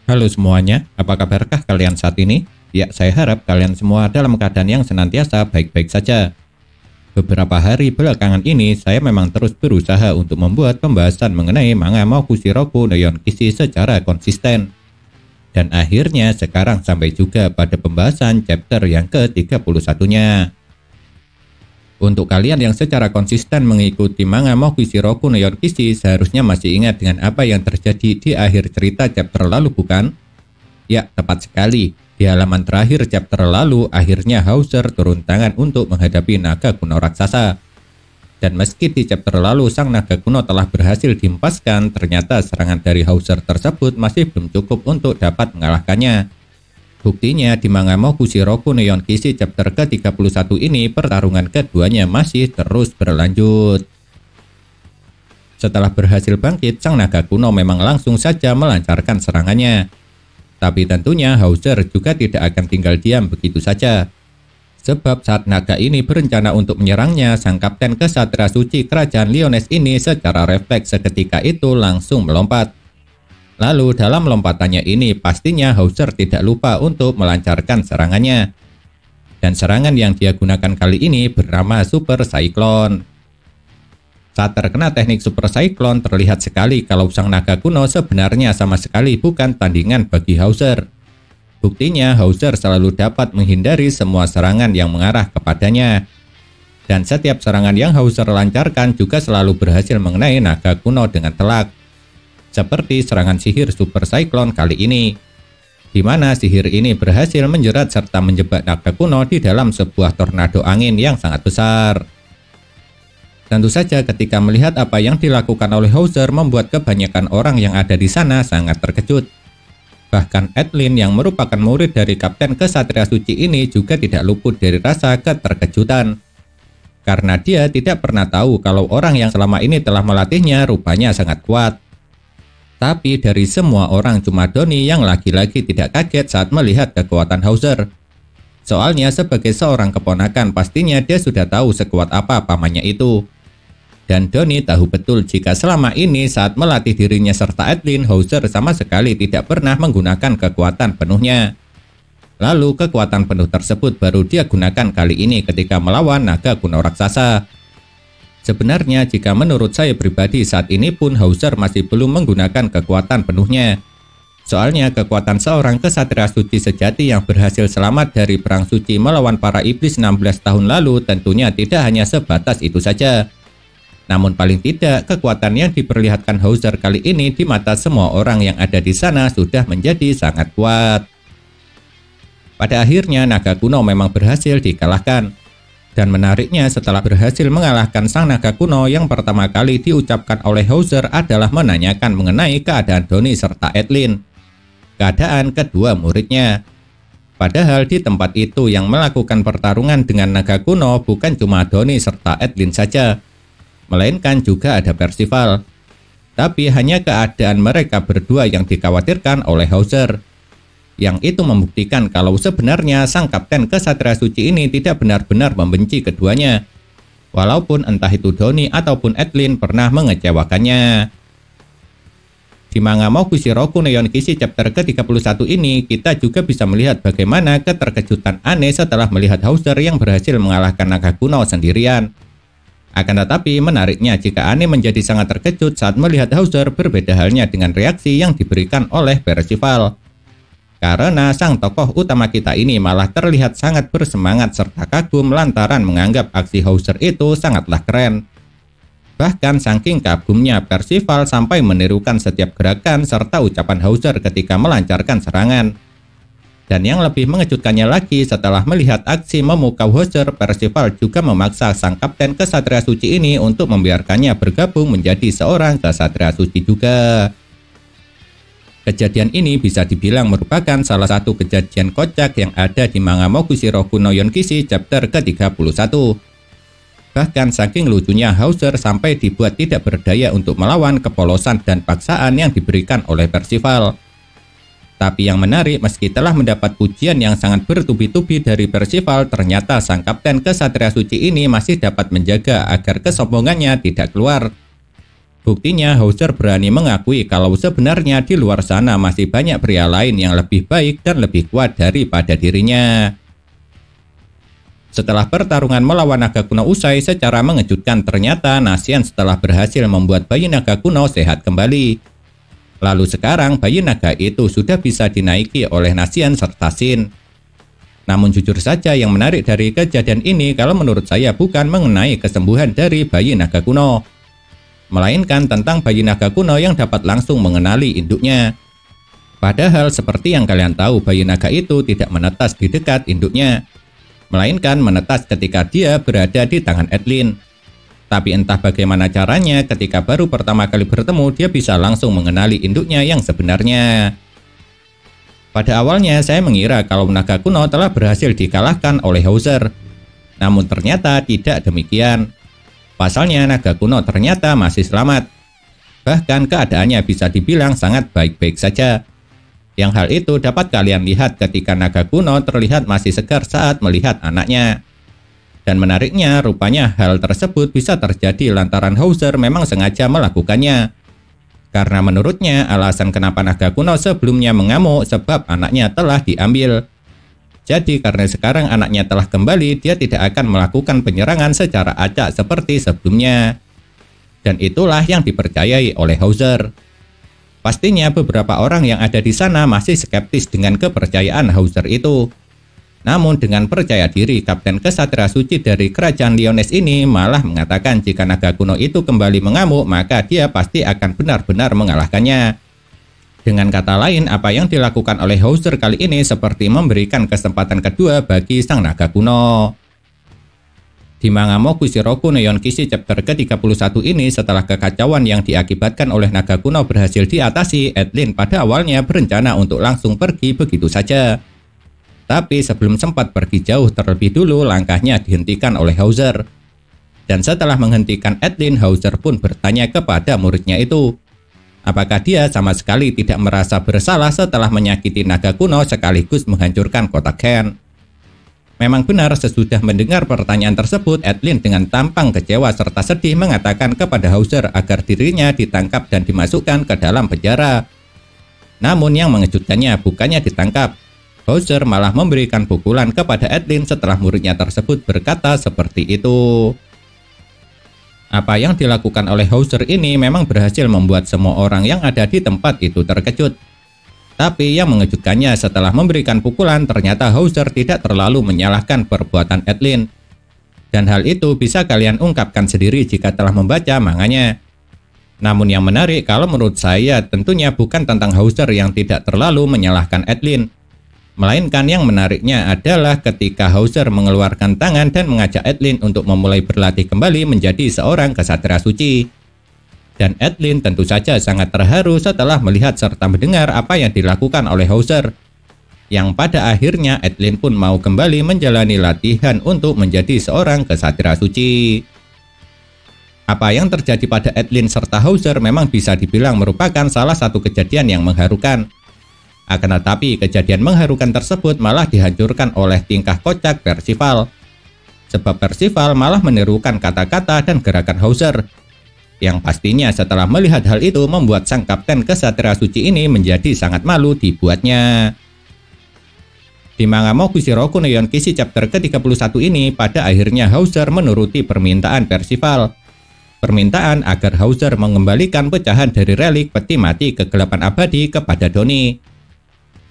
Halo semuanya, apa kabarkah kalian saat ini? Ya, saya harap kalian semua dalam keadaan yang senantiasa baik-baik saja. Beberapa hari belakangan ini, saya memang terus berusaha untuk membuat pembahasan mengenai manga Mokushiroku no Yonkishi secara konsisten. Dan akhirnya sekarang sampai juga pada pembahasan chapter yang ke-31-nya. Untuk kalian yang secara konsisten mengikuti manga Mokushiroku no Yonkishi, seharusnya masih ingat dengan apa yang terjadi di akhir cerita chapter lalu, bukan? Ya, tepat sekali. Di halaman terakhir chapter lalu, akhirnya Hauser turun tangan untuk menghadapi naga kuno raksasa. Dan meski di chapter lalu sang naga kuno telah berhasil dihempaskan, ternyata serangan dari Hauser tersebut masih belum cukup untuk dapat mengalahkannya. Buktinya di manga Mokushiroku no Yonkishi chapter ke-31 ini, pertarungan keduanya masih terus berlanjut. Setelah berhasil bangkit, sang naga kuno memang langsung saja melancarkan serangannya. Tapi tentunya Hauser juga tidak akan tinggal diam begitu saja. Sebab saat naga ini berencana untuk menyerangnya, sang kapten kesatria suci kerajaan Lyonesse ini secara refleks seketika itu langsung melompat. Lalu dalam lompatannya ini pastinya Hauser tidak lupa untuk melancarkan serangannya. Dan serangan yang dia gunakan kali ini bernama Super Cyclone. Saat terkena teknik Super Cyclone, terlihat sekali kalau sang naga kuno sebenarnya sama sekali bukan tandingan bagi Hauser. Buktinya Hauser selalu dapat menghindari semua serangan yang mengarah kepadanya. Dan setiap serangan yang Hauser lancarkan juga selalu berhasil mengenai naga kuno dengan telak. Seperti serangan sihir Super Cyclone kali ini, di mana sihir ini berhasil menjerat serta menjebak naga kuno di dalam sebuah tornado angin yang sangat besar. Tentu saja ketika melihat apa yang dilakukan oleh Hauser membuat kebanyakan orang yang ada di sana sangat terkejut. Bahkan Edlin yang merupakan murid dari Kapten Kesatria Suci ini juga tidak luput dari rasa keterkejutan. Karena dia tidak pernah tahu kalau orang yang selama ini telah melatihnya rupanya sangat kuat. Tapi dari semua orang cuma Doni yang lagi-lagi tidak kaget saat melihat kekuatan Hauser. Soalnya sebagai seorang keponakan pastinya dia sudah tahu sekuat apa pamannya itu. Dan Doni tahu betul jika selama ini saat melatih dirinya serta Edlin, Hauser sama sekali tidak pernah menggunakan kekuatan penuhnya. Lalu kekuatan penuh tersebut baru dia gunakan kali ini ketika melawan naga kuno raksasa. Sebenarnya jika menurut saya pribadi saat ini pun Hauser masih belum menggunakan kekuatan penuhnya. Soalnya kekuatan seorang kesatria suci sejati yang berhasil selamat dari perang suci melawan para iblis 16 tahun lalu tentunya tidak hanya sebatas itu saja. Namun paling tidak, kekuatan yang diperlihatkan Hauser kali ini di mata semua orang yang ada di sana sudah menjadi sangat kuat. Pada akhirnya naga kuno memang berhasil dikalahkan. Dan menariknya setelah berhasil mengalahkan sang naga kuno, yang pertama kali diucapkan oleh Hauser adalah menanyakan mengenai keadaan Doni serta Edlin. Keadaan kedua muridnya. Padahal di tempat itu yang melakukan pertarungan dengan naga kuno bukan cuma Doni serta Edlin saja, melainkan juga ada Percival. Tapi hanya keadaan mereka berdua yang dikhawatirkan oleh Hauser. Yang itu membuktikan kalau sebenarnya sang Kapten Kesatria Suci ini tidak benar-benar membenci keduanya. Walaupun entah itu Doni ataupun Edlin pernah mengecewakannya. Di manga Mokushiroku no Yonkishi chapter ke-31 ini, kita juga bisa melihat bagaimana keterkejutan Anne setelah melihat Hauser yang berhasil mengalahkan naga kuno sendirian. Akan tetapi menariknya jika Anne menjadi sangat terkejut saat melihat Hauser, berbeda halnya dengan reaksi yang diberikan oleh Percival. Karena sang tokoh utama kita ini malah terlihat sangat bersemangat serta kagum lantaran menganggap aksi Hauser itu sangatlah keren. Bahkan saking kagumnya Percival sampai menirukan setiap gerakan serta ucapan Hauser ketika melancarkan serangan. Dan yang lebih mengejutkannya lagi, setelah melihat aksi memukau Hauser, Percival juga memaksa sang Kapten Kesatria Suci ini untuk membiarkannya bergabung menjadi seorang Kesatria Suci juga. Kejadian ini bisa dibilang merupakan salah satu kejadian kocak yang ada di manga Mokushiroku no Yonkishi chapter ke-31. Bahkan saking lucunya Hauser sampai dibuat tidak berdaya untuk melawan kepolosan dan paksaan yang diberikan oleh Percival. Tapi yang menarik, meski telah mendapat pujian yang sangat bertubi-tubi dari Percival, ternyata sang Kapten Kesatria Suci ini masih dapat menjaga agar kesombongannya tidak keluar. Buktinya Hauser berani mengakui kalau sebenarnya di luar sana masih banyak pria lain yang lebih baik dan lebih kuat daripada dirinya. Setelah pertarungan melawan naga kuno usai secara mengejutkan, ternyata Nasian setelah berhasil membuat bayi naga kuno sehat kembali. Lalu sekarang bayi naga itu sudah bisa dinaiki oleh Nasian serta Shin. Namun jujur saja yang menarik dari kejadian ini kalau menurut saya bukan mengenai kesembuhan dari bayi naga kuno, melainkan tentang bayi naga kuno yang dapat langsung mengenali induknya. Padahal seperti yang kalian tahu, bayi naga itu tidak menetas di dekat induknya, melainkan menetas ketika dia berada di tangan Edlin. Tapi entah bagaimana caranya, ketika baru pertama kali bertemu, dia bisa langsung mengenali induknya yang sebenarnya. Pada awalnya saya mengira kalau naga kuno telah berhasil dikalahkan oleh Hauser. Namun ternyata tidak demikian. Pasalnya naga kuno ternyata masih selamat. Bahkan keadaannya bisa dibilang sangat baik-baik saja. Yang hal itu dapat kalian lihat ketika naga kuno terlihat masih segar saat melihat anaknya. Dan menariknya, rupanya hal tersebut bisa terjadi lantaran Hauser memang sengaja melakukannya. Karena menurutnya alasan kenapa naga kuno sebelumnya mengamuk sebab anaknya telah diambil. Jadi karena sekarang anaknya telah kembali, dia tidak akan melakukan penyerangan secara acak seperti sebelumnya. Dan itulah yang dipercayai oleh Hauser. Pastinya beberapa orang yang ada di sana masih skeptis dengan kepercayaan Hauser itu. Namun dengan percaya diri, Kapten Kesatria Suci dari Kerajaan Lioness ini malah mengatakan jika naga kuno itu kembali mengamuk, maka dia pasti akan benar-benar mengalahkannya. Dengan kata lain, apa yang dilakukan oleh Hauser kali ini seperti memberikan kesempatan kedua bagi sang naga kuno. Di manga Mokushiroku no Yonkishi chapter ke-31 ini, setelah kekacauan yang diakibatkan oleh naga kuno berhasil diatasi, Edlin pada awalnya berencana untuk langsung pergi begitu saja. Tapi sebelum sempat pergi jauh terlebih dulu, langkahnya dihentikan oleh Hauser. Dan setelah menghentikan Edlin, Hauser pun bertanya kepada muridnya itu, apakah dia sama sekali tidak merasa bersalah setelah menyakiti naga kuno sekaligus menghancurkan kotak Ken. Memang benar, sesudah mendengar pertanyaan tersebut, Edlin dengan tampang kecewa serta sedih mengatakan kepada Hauser agar dirinya ditangkap dan dimasukkan ke dalam penjara. Namun yang mengejutkannya bukannya ditangkap. Hauser malah memberikan pukulan kepada Edlin setelah muridnya tersebut berkata seperti itu. Apa yang dilakukan oleh Hauser ini memang berhasil membuat semua orang yang ada di tempat itu terkejut. Tapi yang mengejutkannya, setelah memberikan pukulan, ternyata Hauser tidak terlalu menyalahkan perbuatan Edlin. Dan hal itu bisa kalian ungkapkan sendiri jika telah membaca manganya. Namun yang menarik kalau menurut saya tentunya bukan tentang Hauser yang tidak terlalu menyalahkan Edlin. Melainkan yang menariknya adalah ketika Hauser mengeluarkan tangan dan mengajak Edlin untuk memulai berlatih kembali menjadi seorang kesatria suci. Dan Edlin tentu saja sangat terharu setelah melihat serta mendengar apa yang dilakukan oleh Hauser. Yang pada akhirnya Edlin pun mau kembali menjalani latihan untuk menjadi seorang kesatria suci. Apa yang terjadi pada Edlin serta Hauser memang bisa dibilang merupakan salah satu kejadian yang mengharukan. Akan tetapi kejadian mengharukan tersebut malah dihancurkan oleh tingkah kocak Percival. Sebab Percival malah menirukan kata-kata dan gerakan Hauser. Yang pastinya setelah melihat hal itu membuat sang Kapten Kesatria Suci ini menjadi sangat malu dibuatnya. Di manga Mokushiroku no Yonkishi chapter ke-31 ini, pada akhirnya Hauser menuruti permintaan Percival. Permintaan agar Hauser mengembalikan pecahan dari relik peti mati kegelapan abadi kepada Donnie.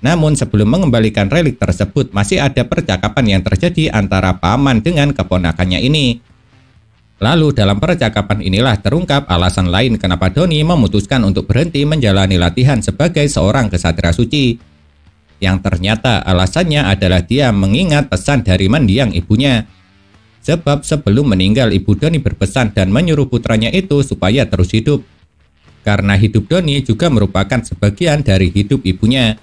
Namun sebelum mengembalikan relik tersebut, masih ada percakapan yang terjadi antara paman dengan keponakannya ini. Lalu dalam percakapan inilah terungkap alasan lain kenapa Donnie memutuskan untuk berhenti menjalani latihan sebagai seorang kesatria suci. Yang ternyata alasannya adalah dia mengingat pesan dari mendiang ibunya. Sebab sebelum meninggal, ibu Donnie berpesan dan menyuruh putranya itu supaya terus hidup. Karena hidup Donnie juga merupakan sebagian dari hidup ibunya.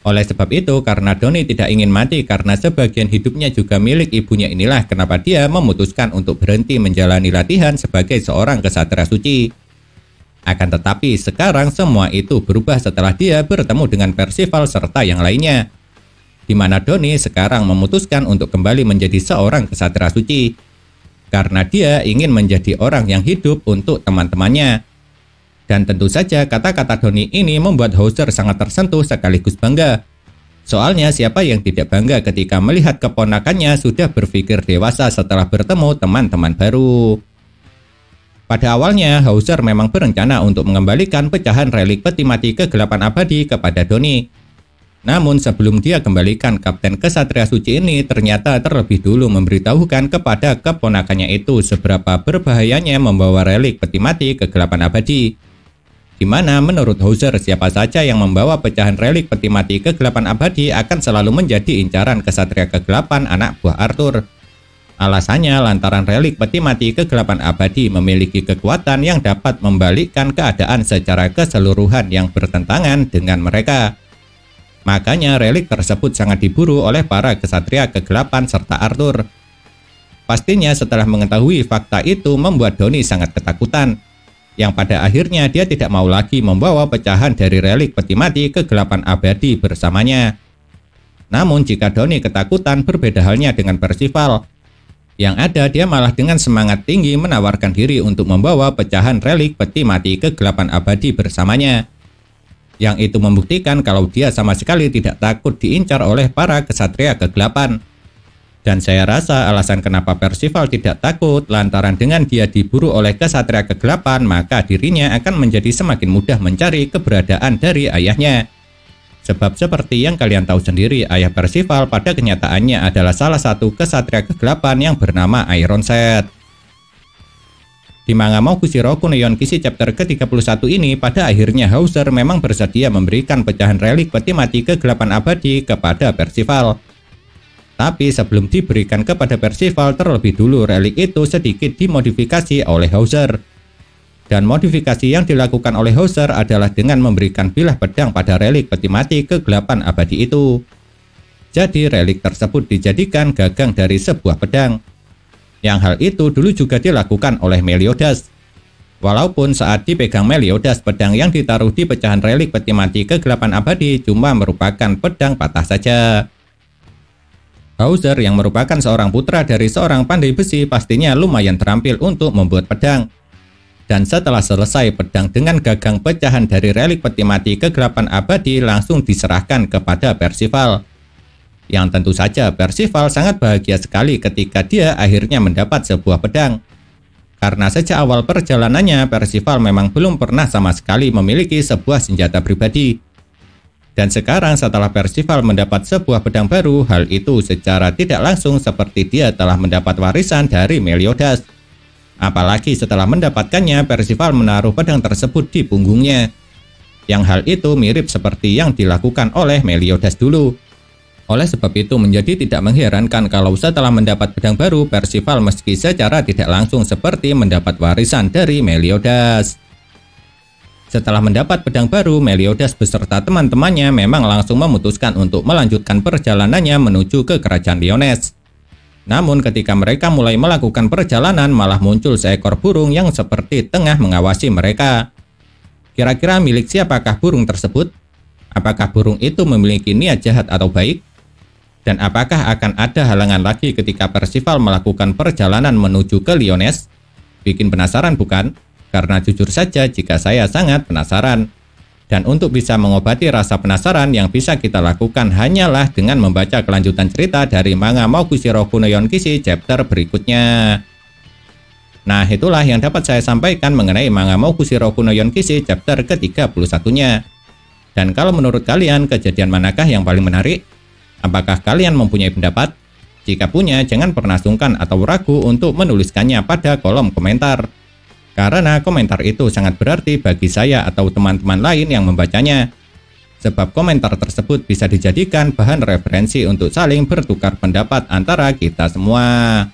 Oleh sebab itu, karena Donnie tidak ingin mati karena sebagian hidupnya juga milik ibunya, inilah kenapa dia memutuskan untuk berhenti menjalani latihan sebagai seorang kesatria suci. Akan tetapi sekarang semua itu berubah setelah dia bertemu dengan Percival serta yang lainnya. Di mana Donnie sekarang memutuskan untuk kembali menjadi seorang kesatria suci. Karena dia ingin menjadi orang yang hidup untuk teman-temannya. Dan tentu saja kata-kata Doni ini membuat Hauser sangat tersentuh sekaligus bangga. Soalnya siapa yang tidak bangga ketika melihat keponakannya sudah berpikir dewasa setelah bertemu teman-teman baru. Pada awalnya, Hauser memang berencana untuk mengembalikan pecahan relik peti mati kegelapan abadi kepada Doni. Namun sebelum dia kembalikan Kapten Kesatria Suci ini ternyata terlebih dulu memberitahukan kepada keponakannya itu seberapa berbahayanya membawa relik peti mati kegelapan abadi. Di mana menurut Hauser siapa saja yang membawa pecahan relik peti mati kegelapan abadi akan selalu menjadi incaran kesatria kegelapan anak buah Arthur. Alasannya lantaran relik peti mati kegelapan abadi memiliki kekuatan yang dapat membalikkan keadaan secara keseluruhan yang bertentangan dengan mereka. Makanya relik tersebut sangat diburu oleh para kesatria kegelapan serta Arthur. Pastinya setelah mengetahui fakta itu membuat Doni sangat ketakutan. Yang pada akhirnya dia tidak mau lagi membawa pecahan dari relik peti mati kegelapan abadi bersamanya. Namun jika Doni ketakutan berbeda halnya dengan Percival. Yang ada dia malah dengan semangat tinggi menawarkan diri untuk membawa pecahan relik peti mati kegelapan abadi bersamanya. Yang itu membuktikan kalau dia sama sekali tidak takut diincar oleh para kesatria kegelapan. Dan saya rasa alasan kenapa Percival tidak takut lantaran dengan dia diburu oleh kesatria kegelapan maka dirinya akan menjadi semakin mudah mencari keberadaan dari ayahnya. Sebab seperti yang kalian tahu sendiri, ayah Percival pada kenyataannya adalah salah satu kesatria kegelapan yang bernama Ironset. Di manga Mokushiro Kuno Yonkishi chapter ke-31 ini, pada akhirnya Hauser memang bersedia memberikan pecahan relik peti mati kegelapan abadi kepada Percival. Tapi sebelum diberikan kepada Percival, terlebih dulu relik itu sedikit dimodifikasi oleh Hauser. Dan modifikasi yang dilakukan oleh Hauser adalah dengan memberikan bilah pedang pada relik peti mati kegelapan abadi itu. Jadi relik tersebut dijadikan gagang dari sebuah pedang. Yang hal itu dulu juga dilakukan oleh Meliodas. Walaupun saat dipegang Meliodas, pedang yang ditaruh di pecahan relik peti mati kegelapan abadi cuma merupakan pedang patah saja. Hauser yang merupakan seorang putra dari seorang pandai besi pastinya lumayan terampil untuk membuat pedang. Dan setelah selesai, pedang dengan gagang pecahan dari relik peti mati kegelapan abadi langsung diserahkan kepada Percival. Yang tentu saja Percival sangat bahagia sekali ketika dia akhirnya mendapat sebuah pedang. Karena sejak awal perjalanannya Percival memang belum pernah sama sekali memiliki sebuah senjata pribadi. Dan sekarang setelah Percival mendapat sebuah pedang baru, hal itu secara tidak langsung seperti dia telah mendapat warisan dari Meliodas. Apalagi setelah mendapatkannya, Percival menaruh pedang tersebut di punggungnya. Yang hal itu mirip seperti yang dilakukan oleh Meliodas dulu. Oleh sebab itu menjadi tidak mengherankan kalau setelah mendapat pedang baru, Percival meski secara tidak langsung seperti mendapat warisan dari Meliodas. Setelah mendapat pedang baru, Meliodas beserta teman-temannya memang langsung memutuskan untuk melanjutkan perjalanannya menuju ke kerajaan Liones. Namun ketika mereka mulai melakukan perjalanan, malah muncul seekor burung yang seperti tengah mengawasi mereka. Kira-kira milik siapakah burung tersebut? Apakah burung itu memiliki niat jahat atau baik? Dan apakah akan ada halangan lagi ketika Percival melakukan perjalanan menuju ke Liones? Bikin penasaran bukan? Karena jujur saja jika saya sangat penasaran. Dan untuk bisa mengobati rasa penasaran yang bisa kita lakukan hanyalah dengan membaca kelanjutan cerita dari manga Mokushiro Kuno Yonkishi chapter berikutnya. Nah itulah yang dapat saya sampaikan mengenai manga Mokushiro Kuno Yonkishi chapter ke-31-nya. Dan kalau menurut kalian kejadian manakah yang paling menarik? Apakah kalian mempunyai pendapat? Jika punya, jangan pernah sungkan atau ragu untuk menuliskannya pada kolom komentar. Karena komentar itu sangat berarti bagi saya atau teman-teman lain yang membacanya. Sebab komentar tersebut bisa dijadikan bahan referensi untuk saling bertukar pendapat antara kita semua.